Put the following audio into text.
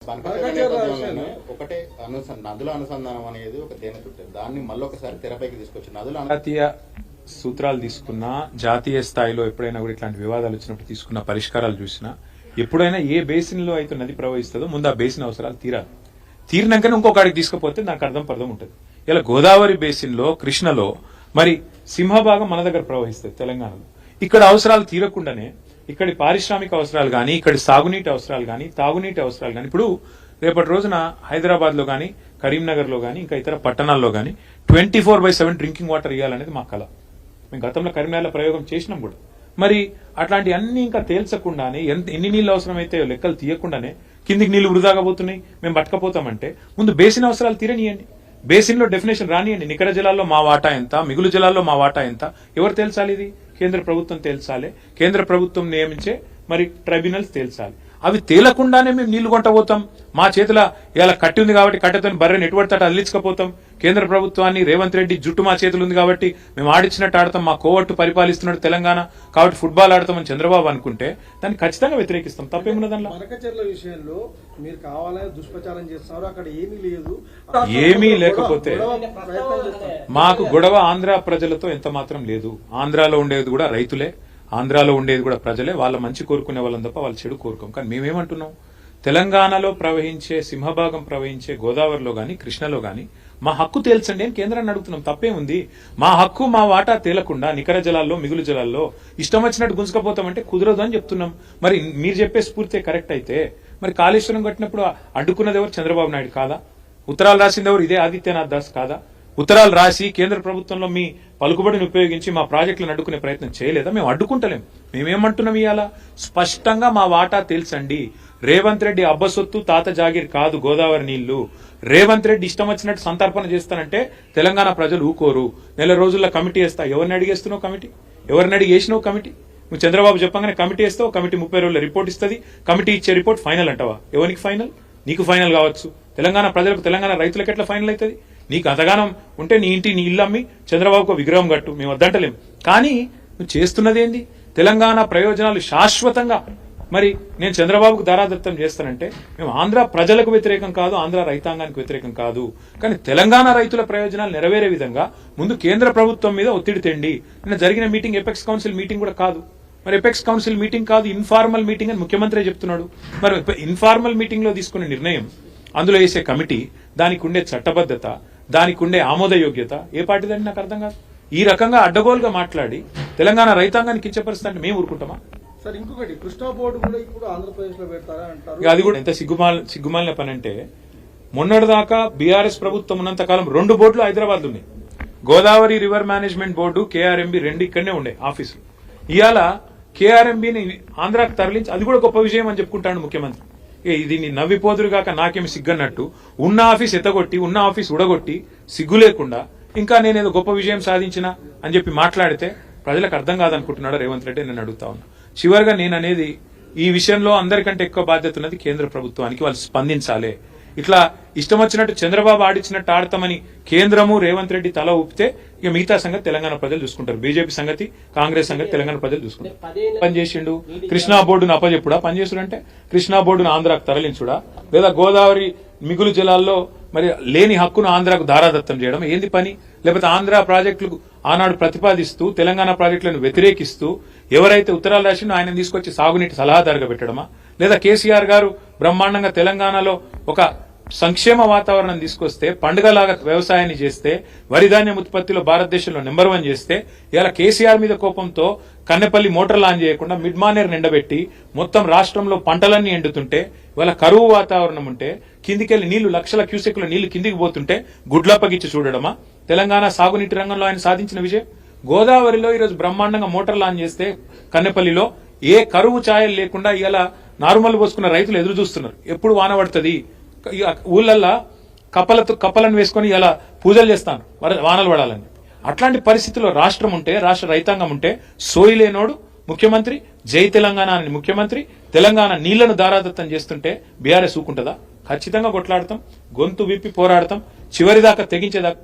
ఒకటే నదుల అనుసంధానం అనేది ఒక తేనె చుట్టే దాన్ని మళ్ళీ ఒకసారి తెరపైకి తీసుకొచ్చి నదుల జాతీయ సూత్రాలు తీసుకున్నా జాతీయ స్థాయిలో ఎప్పుడైనా కూడా ఇట్లాంటి వివాదాలు వచ్చినప్పుడు తీసుకున్న పరిష్కారాలు చూసినా ఎప్పుడైనా ఏ బేసిన్ లో అయితే నది ప్రవహిస్తుందో ముందు ఆ బేసిన్ అవసరాలు తీరినాకనే ఇంకొకడికి తీసుకుపోతే నాకు అర్థం ఉంటుంది. ఇలా గోదావరి బేసిన్ లో కృష్ణలో మరి సింహభాగం మన దగ్గర ప్రవహిస్తుంది తెలంగాణలో. ఇక్కడ అవసరాలు తీరకుండానే ఇక్కడి పారిశ్రామిక అవసరాలు గానీ ఇక్కడి సాగునీటి అవసరాలు గానీ తాగునీటి అవసరాలు గానీ ఇప్పుడు రేపటి రోజున హైదరాబాద్ లో గానీ కరీంనగర్ లో గానీ ఇంకా ఇతర పట్టణాల్లో గానీ 24/7 డ్రింకింగ్ వాటర్ ఇవ్వాలనేది మా కళ. మేము గతంలో కరీంనగర్లో ప్రయోగం చేసినాం కూడా. మరి అట్లాంటి అన్ని ఇంకా తేల్చకుండానే ఎన్ని నీళ్ళు అవసరమైతే లెక్కలు తీయకుండానే కిందికి నీళ్లు వృధాగా పోతున్నాయి మేము పట్టకపోతామంటే ముందు బేసిన్ అవసరాలు తీరనియండి. బేసిన్ లో డెఫినేషన్ రానియండి. నికర జలాల్లో మా వాటా ఎంత, మిగులు జలాల్లో మా వాటా ఎంత, ఎవరు తేల్చాలి? ఇది కేంద్ర ప్రభుత్వం తేల్చాలి. కేంద్ర ప్రభుత్వం నియమించే మరి ట్రైబ్యునల్స్ తేల్చాలి. అవి తేలకుండానే మేము నీళ్లు కొంటపోతాం. మా చేతిలో ఇలా కట్టి ఉంది కాబట్టి కట్టెతో బర్రెని ఎటుపడతాట అల్లించకపోతాం. కేంద్ర ప్రభుత్వాన్ని రేవంత్ రెడ్డి జుట్టు మా చేతులు ఉంది కాబట్టి మేము ఆడిచ్చినట్టు ఆడతాం. మా కోవట్టు పరిపాలిస్తున్నాడు తెలంగాణ కాబట్టి ఫుట్బాల్ ఆడతామని చంద్రబాబు అనుకుంటే దాన్ని ఖచ్చితంగా వ్యతిరేకిస్తాం. తప్పేమున్నది దానిలో? మరకచెర్ల విషయంలో మీరు కావాలని దుష్ప్రచారం చేస్తున్నారు. అక్కడ ఏమీ లేదు. ఏమీ లేకపోతే మాకు గొడవ ఆంధ్ర ప్రజలతో ఎంత మాత్రం లేదు. ఆంధ్రాలో ఉండేది కూడా రైతులే, ఆంధ్రాలో ఉండేది కూడా ప్రజలే. వాళ్ళ మంచి కోరుకునే వాళ్ళని తప్ప వాళ్ళ చెడు కోరుకోం. కానీ మేమేమంటున్నాం, తెలంగాణలో ప్రవహించే సింహభాగం ప్రవహించే గోదావరిలో గాని కృష్ణలో గాని మా హక్కు తేల్చండి అని కేంద్రాన్ని అడుగుతున్నాం. తప్పేముంది? మా హక్కు మా వాటా తేలకుండా నికర జలాల్లో మిగులు జలాల్లో ఇష్టం వచ్చినట్టు గుంజుకపోతామంటే కుదరదు అని చెప్తున్నాం. మరి మీరు చెప్పే స్ఫూర్తి కరెక్ట్ అయితే మరి కాళేశ్వరం కట్టినప్పుడు అడ్డుకున్నది ఎవరు? చంద్రబాబు నాయుడు కాదా? ఉత్తరాలు రాసింది ఎవరు? ఇదే ఆదిత్యనాథ్ దాస్ కాదా? ఉత్తరాలు రాసి కేంద్ర ప్రభుత్వంలో మీ పలుకుబడిని ఉపయోగించి మా ప్రాజెక్టులను అడ్డుకునే ప్రయత్నం చేయలేదా? మేము అడ్డుకుంటలేం. మేమేమంటున్నాం? ఇవాళ స్పష్టంగా మా వాటా తెలుసండి. రేవంత్ రెడ్డి అబ్బసొత్తు తాత జాగీర్ కాదు గోదావరి నీళ్లు. రేవంత్ రెడ్డి ఇష్టం వచ్చినట్టు సంతర్పణ చేస్తానంటే తెలంగాణ ప్రజలు ఊకోరు. నెల రోజుల్లో కమిటీ వేస్తా. ఎవరిని అడిగేస్తున్నావు కమిటీ? ఎవరిని అడిగేసినావు కమిటీ? నువ్వు చంద్రబాబు చెప్పగానే కమిటీ వేస్తావు. కమిటీ 30 రోజుల రిపోర్ట్ ఇస్తుంది. కమిటీ ఇచ్చే రిపోర్ట్ ఫైనల్ అంటావా? ఎవరికి ఫైనల్? నీకు ఫైనల్ కావచ్చు. తెలంగాణ ప్రజలకు, తెలంగాణ రైతులకు ఎట్లా ఫైనల్ అవుతుంది? నీకు అంతగానం ఉంటే నీ ఇంటి నీ ఇల్లు అమ్మి చంద్రబాబుకు విగ్రహం కట్టు, మేము వద్దంటలేం. కానీ నువ్వు చేస్తున్నది ఏంది? తెలంగాణ ప్రయోజనాలు శాశ్వతంగా మరి నేను చంద్రబాబుకు దారాదత్తం చేస్తానంటే మేము ఆంధ్ర ప్రజలకు వ్యతిరేకం కాదు, ఆంధ్ర రైతాంగానికి వ్యతిరేకం కాదు. కానీ తెలంగాణ రైతుల ప్రయోజనాలు నెరవేరే విధంగా ముందు కేంద్ర ప్రభుత్వం మీద ఒత్తిడి తెండి. నిన్న జరిగిన మీటింగ్ ఎపెక్స్ కౌన్సిల్ మీటింగ్ కూడా కాదు. మరి ఎపెక్స్ కౌన్సిల్ మీటింగ్ కాదు, ఇన్ఫార్మల్ మీటింగ్ అని ముఖ్యమంత్రి చెప్తున్నాడు. మరి ఇన్ఫార్మల్ మీటింగ్ లో తీసుకునే నిర్ణయం, అందులో వేసే కమిటీ, దానికి ఉండే చట్టబద్ధత, దానికి ఉండే ఆమోదయోగ్యత ఏ పార్టీదని నాకు అర్థం కాదు. ఈ రకంగా అడ్డగోలుగా మాట్లాడి తెలంగాణ రైతాంగాన్ని కించపరుస్తుంటే మేము ఊరుకుంటామా? సార్ ఇంకొకటి, కృష్ణా బోర్డు కూడా ఇప్పుడు ఆంధ్రప్రదేశ్ లో పెడతారా అంటారు. అది కూడా ఎంత సిగ్గుమాలిన పని అంటే, మొన్నటిదాకా బీఆర్ఎస్ ప్రభుత్వం ఉన్నంత కాలం 2 బోర్డులు హైదరాబాద్ ఉన్నాయి. Godavari river management board, KRMB 2 ఇక్కడనే ఉండే ఆఫీసులు. ఇవాళ కేఆర్ఎంబిని ఆంధ్రాకు తరలించి అది కూడా గొప్ప విజయం అని చెప్పుకుంటాడు ముఖ్యమంత్రి. దీన్ని నవ్విపోదురుగాక నాకేమి సిగ్గన్నట్టు ఉన్న ఆఫీస్ ఎత్తగొట్టి, ఉన్న ఆఫీస్ ఉడగొట్టి సిగ్గు లేకుండా ఇంకా నేనేదో గొప్ప విజయం సాధించినా అని చెప్పి మాట్లాడితే ప్రజలకు అర్థం కాదనుకుంటున్నాడు రేవంత్ రెడ్డి. నేను అడుగుతా ఉన్నా. చివరిగా నేను అనేది, ఈ విషయంలో అందరికంటే ఎక్కువ బాధ్యత ఉన్నది కేంద్ర ప్రభుత్వానికి. వాళ్ళు స్పందించాలి. ఇట్లా ఇష్టం వచ్చినట్టు చంద్రబాబు ఆడిచ్చినట్టు ఆడతామని కేంద్రము రేవంత్ రెడ్డి తల ఊపితే ఇక మిగతా సంగతి తెలంగాణ ప్రజలు చూసుకుంటారు. బీజేపీ సంగతి, కాంగ్రెస్ సంగతి తెలంగాణ ప్రజలు చూసుకుంటారు. పనిచేసిండు కృష్ణా బోర్డును అప్పచెప్పుడా? పనిచేసుడంటే కృష్ణా బోర్డును ఆంధ్రాకు తరలించుడా? లేదా గోదావరి మిగులు జలాల్లో మరి లేని హక్కును ఆంధ్రాకు దారాదత్తం చేయడం ఏంది పని? లేకపోతే ఆంధ్ర ప్రాజెక్టులకు ఆనాడు ప్రతిపాదిస్తూ తెలంగాణ ప్రాజెక్టులను వ్యతిరేకిస్తూ ఎవరైతే ఉత్తరాలు రాసిండో ఆయన తీసుకొచ్చి సాగునీటి సలహాదారుగా పెట్టడమా? లేదా కేసీఆర్ గారు బ్రహ్మాండంగా తెలంగాణలో ఒక సంక్షేమ వాతావరణం తీసుకొస్తే, పండుగలాగా వ్యవసాయాన్ని చేస్తే, వరిధాన్యం ఉత్పత్తిలో భారతదేశంలో నెంబర్ 1 చేస్తే, ఇలా కేసీఆర్ మీద కోపంతో కన్నెపల్లి మోటార్ లాంచ్ చేయకుండా మిడ్ మానేర్ నిండబెట్టి మొత్తం రాష్ట్రంలో పంటలన్నీ ఎండుతుంటే, ఇవాళ కరువు వాతావరణం ఉంటే, కిందికెళ్లి నీళ్లు లక్షల క్యూసెక్ల నీళ్లు కిందికి పోతుంటే గుడ్లప్పగిచ్చి చూడడమా తెలంగాణ సాగునీటి రంగంలో ఆయన సాధించిన విజయం? గోదావరిలో ఈరోజు బ్రహ్మాండంగా మోటార్ లాంచ్ చేస్తే కన్నెపల్లిలో ఏ కరువు ఛాయలు లేకుండా ఇలా నార్మల్ పోసుకున్న రైతులు ఎదురు చూస్తున్నారు. ఎప్పుడు వాన పడుతుంది? ఊళ్ళల్లా కప్పలను వేసుకుని ఇలా పూజలు చేస్తాను వానలు పడాలని. అట్లాంటి పరిస్థితుల్లో రాష్ట్రం ఉంటే, రాష్ట్ర రైతాంగం ఉంటే సోయిలేనోడు ముఖ్యమంత్రి, జై తెలంగాణ అని ముఖ్యమంత్రి తెలంగాణ నీళ్లను దారాదత్తం చేస్తుంటే బీఆర్ఎస్ ఊకుంటుందా? ఖచ్చితంగా కొట్లాడతాం, గొంతు విప్పి పోరాడతాం, చివరిదాకా తెగించుకుంటాం.